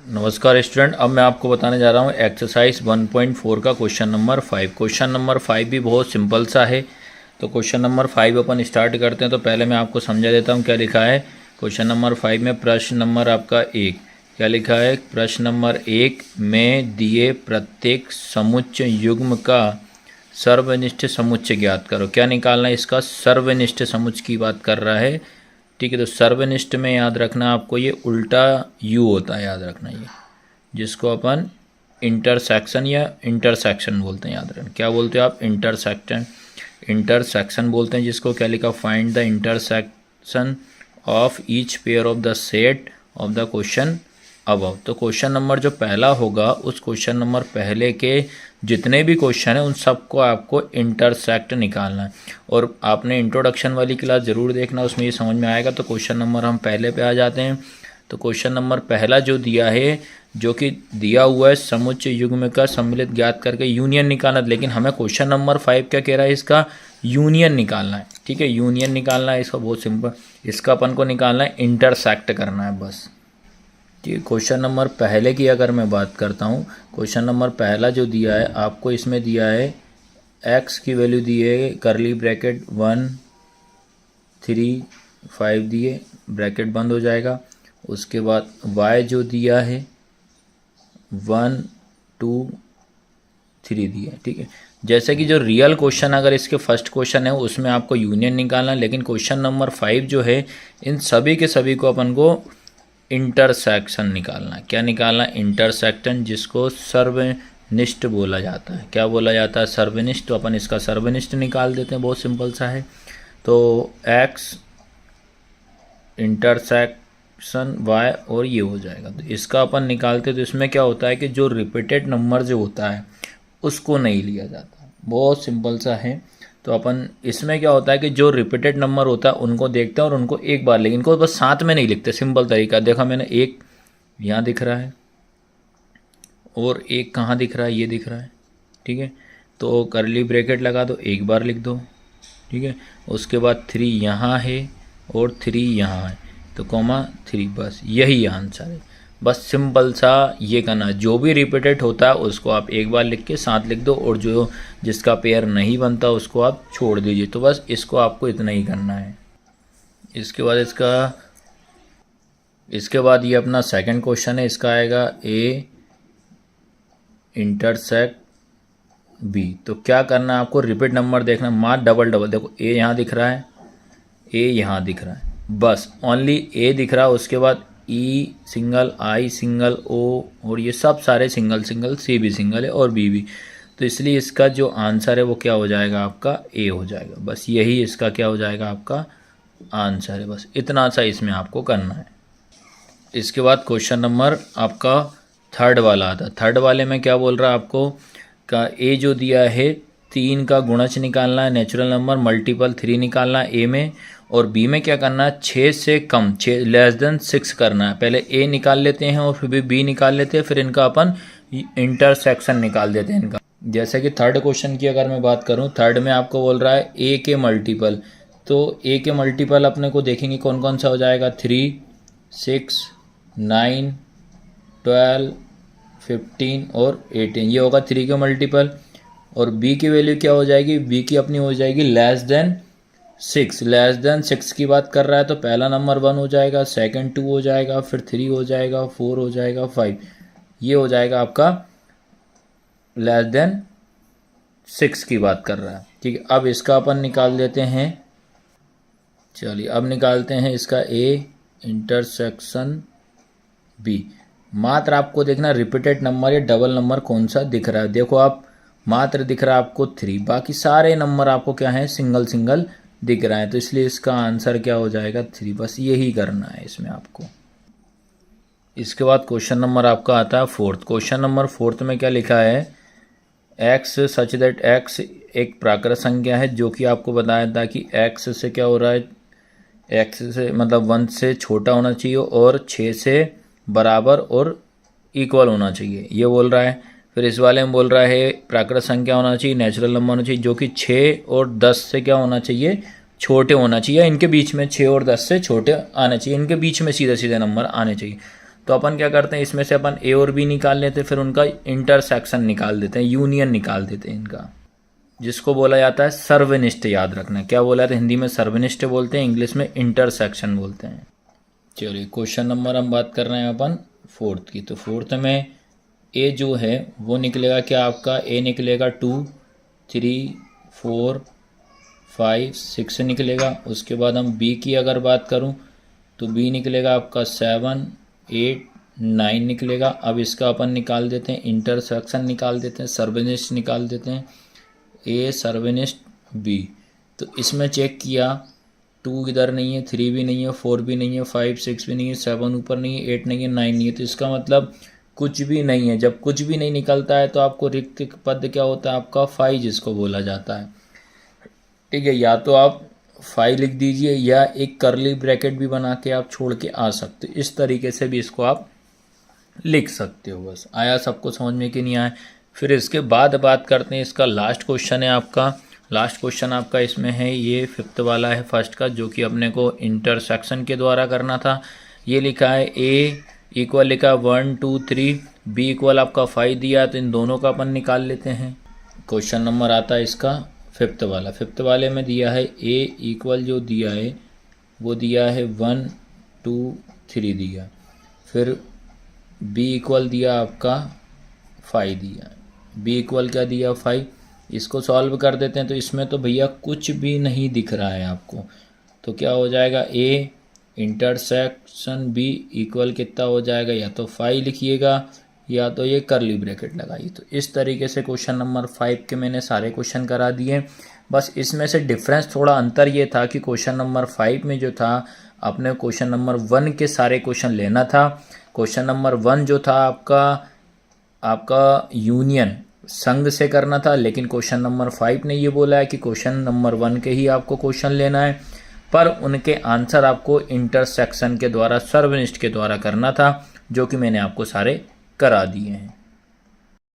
नमस्कार स्टूडेंट, अब मैं आपको बताने जा रहा हूँ एक्सरसाइज 1.4 का क्वेश्चन नंबर 5। क्वेश्चन नंबर 5 भी बहुत सिंपल सा है। तो क्वेश्चन नंबर 5 अपन स्टार्ट करते हैं। तो पहले मैं आपको समझा देता हूँ क्या लिखा है क्वेश्चन नंबर 5 में। प्रश्न नंबर आपका 1 क्या लिखा है। प्रश्न नंबर 1 में दिए प्रत्येक समुच्चय युग्म का सर्वनिष्ठ समुच्चय ज्ञात करो। क्या निकालना है इसका, सर्वनिष्ठ समुच्चय की बात कर रहा है। ठीक है, तो सर्वनिष्ठ में याद रखना आपको ये उल्टा यू होता है, याद रखना ये, जिसको अपन इंटरसेक्शन या इंटरसेक्शन बोलते हैं। याद रखना क्या बोलते हो आप, इंटरसेक्शन। इंटरसेक्शन बोलते हैं जिसको। क्या लिखा, find the intersection of each pair of the set of the question above. तो क्वेश्चन नंबर जो पहला होगा उस क्वेश्चन नंबर पहले के जितने भी क्वेश्चन हैं उन सबको आपको इंटरसेक्ट निकालना है। और आपने इंट्रोडक्शन वाली क्लास ज़रूर देखना, उसमें ये समझ में आएगा। तो क्वेश्चन नंबर हम पहले पे आ जाते हैं। तो क्वेश्चन नंबर पहला जो दिया है, जो कि दिया हुआ है समुच्चय युग्म का सम्मिलित ज्ञात करके यूनियन निकालना। लेकिन हमें क्वेश्चन नंबर 5 क्या कह रहा है, इसका यूनियन निकालना है। ठीक है, यूनियन निकालना है इसका, बहुत सिंपल। इसका अपन को निकालना है, इंटरसेक्ट करना है बस। ठीक है, क्वेश्चन नंबर पहले की अगर मैं बात करता हूँ, क्वेश्चन नंबर पहला जो दिया है आपको, इसमें दिया है x की वैल्यू दी है करली ब्रैकेट 1 3 5 दिए, ब्रैकेट बंद हो जाएगा। उसके बाद y जो दिया है 1 2 3 दिया है। ठीक है, जैसे कि जो रियल क्वेश्चन अगर इसके फर्स्ट क्वेश्चन है उसमें आपको यूनियन निकालना, लेकिन क्वेश्चन नंबर 5 जो है इन सभी के सभी को अपन को इंटरसेक्शन निकालना। क्या निकालना, इंटरसेक्शन, जिसको सर्वनिष्ठ बोला जाता है। क्या बोला जाता है, सर्वनिष्ठ। तो अपन इसका सर्वनिष्ठ निकाल देते हैं, बहुत सिंपल सा है। तो x इंटरसेक्शन y और ये हो जाएगा। तो इसका अपन निकालते तो इसमें क्या होता है कि जो रिपीटेड नंबर जो होता है उसको नहीं लिया जाता, बहुत सिंपल सा है। तो अपन इसमें क्या होता है कि जो रिपीटेड नंबर होता है उनको देखते हैं और उनको एक बार, लेकिन इनको बस साथ में नहीं लिखते। सिंपल तरीका देखा मैंने, एक यहाँ दिख रहा है और एक कहाँ दिख रहा है, ये दिख रहा है। ठीक है, तो करली ब्रैकेट लगा दो, एक बार लिख दो। ठीक है, उसके बाद 3 यहाँ है और 3 यहाँ है, तो कॉमा 3, बस यही आंसर है। बस सिंपल सा ये करना, जो भी रिपीटेड होता है उसको आप एक बार लिख के साथ लिख दो, और जो जिसका पेयर नहीं बनता उसको आप छोड़ दीजिए। तो बस इसको आपको इतना ही करना है। इसके बाद ये अपना सेकंड क्वेश्चन है, इसका आएगा ए इंटरसेक्ट बी। तो क्या करना है आपको, रिपीट नंबर देखना, मार डबल डबल। देखो ए यहाँ दिख रहा है, ए यहाँ दिख रहा है, बस ओनली ए दिख रहा है। उसके बाद ई सिंगल, आई सिंगल, ओ, और ये सब सारे सिंगल सिंगल, सी भी सिंगल है और बी भी। तो इसलिए इसका जो आंसर है वो क्या हो जाएगा आपका, ए हो जाएगा। बस यही इसका क्या हो जाएगा आपका आंसर है। बस इतना सा इसमें आपको करना है। इसके बाद क्वेश्चन नंबर आपका थर्ड वाला आता है। थर्ड वाले में क्या बोल रहा है आपको, का ए जो दिया है 3 का गुणज निकालना है, नेचुरल नंबर मल्टीपल 3 निकालना है ए में, और बी में क्या करना है 6 से कम, 6 लेस देन 6 करना है। पहले ए निकाल लेते हैं और फिर भी बी निकाल लेते हैं, फिर इनका अपन इंटरसेक्शन निकाल देते हैं इनका। जैसे कि थर्ड क्वेश्चन की अगर मैं बात करूं, थर्ड में आपको बोल रहा है ए के मल्टीपल। तो ए के मल्टीपल अपने को देखेंगे कौन कौन सा हो जाएगा, 3 6 9 12 15 और 18, ये होगा 3 के मल्टीपल। और बी की वैल्यू क्या हो जाएगी, बी की अपनी हो जाएगी लेस देन 6। लेस देन 6 की बात कर रहा है तो पहला नंबर 1 हो जाएगा, सेकंड 2 हो जाएगा, फिर 3 हो जाएगा, 4 हो जाएगा, 5, ये हो जाएगा आपका लेस देन 6 की बात कर रहा है। ठीक है, अब इसका अपन निकाल देते हैं। चलिए अब निकालते हैं इसका ए इंटरसेक्शन बी। मात्र आपको देखना रिपीटेड नंबर या डबल नंबर कौन सा दिख रहा है। देखो आप, मात्र दिख रहा है आपको 3, बाकी सारे नंबर आपको क्या है, सिंगल सिंगल दिख रहा है। तो इसलिए इसका आंसर क्या हो जाएगा 3। बस यही करना है इसमें आपको। इसके बाद क्वेश्चन नंबर आपका आता है फोर्थ। क्वेश्चन नंबर फोर्थ में क्या लिखा है, एक्स सच दैट एक्स एक प्राकृत संख्या है, जो कि आपको बताया था कि एक्स से क्या हो रहा है, एक्स से मतलब 1 से छोटा होना चाहिए और 6 से बराबर और इक्वल होना चाहिए, ये बोल रहा है। फिर इस वाले में बोल रहा है प्राकृत संख्या होना चाहिए, नेचुरल नंबर होना चाहिए, जो कि 6 और 10 से क्या होना चाहिए, छोटे होना चाहिए। इनके बीच में 6 और 10 से छोटे आने चाहिए, इनके बीच में सीधे सीधे नंबर आने चाहिए। तो अपन क्या करते हैं, इसमें से अपन ए और बी निकाल लेते हैं, फिर उनका इंटरसेक्शन निकाल देते हैं, यूनियन निकाल देते हैं इनका, जिसको बोला जाता है सर्वनिष्ठ। याद रखना क्या बोला था, हिंदी में सर्वनिष्ठ बोलते हैं, इंग्लिश में इंटरसेक्शन बोलते हैं। चलिए क्वेश्चन नंबर हम बात कर रहे हैं अपन फोर्थ की। तो फोर्थ में ए जो है वो निकलेगा क्या आपका, ए निकलेगा 2 3 4 5 6 निकलेगा। उसके बाद हम बी की अगर बात करूं तो बी निकलेगा आपका 7 8 9 निकलेगा। अब इसका अपन निकाल देते हैं इंटरसेक्शन, निकाल देते हैं सर्वनिष्ठ, निकाल देते हैं ए सर्वनिष्ठ बी। तो इसमें चेक किया 2 इधर नहीं है, 3 भी नहीं है, 4 भी नहीं है, 5 6 भी नहीं है, 7 ऊपर नहीं है, 8 नहीं है, 9 नहीं है। तो इसका मतलब कुछ भी नहीं है। जब कुछ भी नहीं निकलता है तो आपको रिक्त पद क्या होता है आपका 5 जिसको बोला जाता है। ठीक है, या तो आप 5 लिख दीजिए या एक करली ब्रैकेट भी बना के आप छोड़ के आ सकते हो, इस तरीके से भी इसको आप लिख सकते हो। बस आया सबको समझ में कि नहीं आया। फिर इसके बाद बात करते हैं, इसका लास्ट क्वेश्चन है आपका। लास्ट क्वेश्चन आपका इसमें है ये 5th वाला है फर्स्ट का, जो कि अपने को इंटरसेक्शन के द्वारा करना था। ये लिखा है ए इक्वल लिखा 1 2 3, बी इक्वल आपका 5 दिया, तो इन दोनों का अपन निकाल लेते हैं। क्वेश्चन नंबर आता है इसका 5th वाला। 5th वाले में दिया है ए इक्वल जो दिया है वो दिया है 1 2 3 दिया, फिर बी इक्वल दिया आपका 5 दिया, बी इक्वल क्या दिया 5। इसको सॉल्व कर देते हैं तो इसमें तो भैया कुछ भी नहीं दिख रहा है आपको, तो क्या हो जाएगा ए इंटरसेक्शन बी इक्वल कितना हो जाएगा, या तो 5 लिखिएगा या तो ये करली ब्रैकेट लगाइए। तो इस तरीके से क्वेश्चन नंबर 5 के मैंने सारे क्वेश्चन करा दिए। बस इसमें से डिफरेंस थोड़ा अंतर ये था कि क्वेश्चन नंबर 5 में जो था अपने क्वेश्चन नंबर 1 के सारे क्वेश्चन लेना था। क्वेश्चन नंबर 1 जो था आपका यूनियन संघ से करना था, लेकिन क्वेश्चन नंबर 5 ने ये बोला है कि क्वेश्चन नंबर 1 के ही आपको क्वेश्चन लेना है, पर उनके आंसर आपको इंटरसेक्शन के द्वारा सर्वनिष्ठ के द्वारा करना था, जो कि मैंने आपको सारे करा दिए हैं।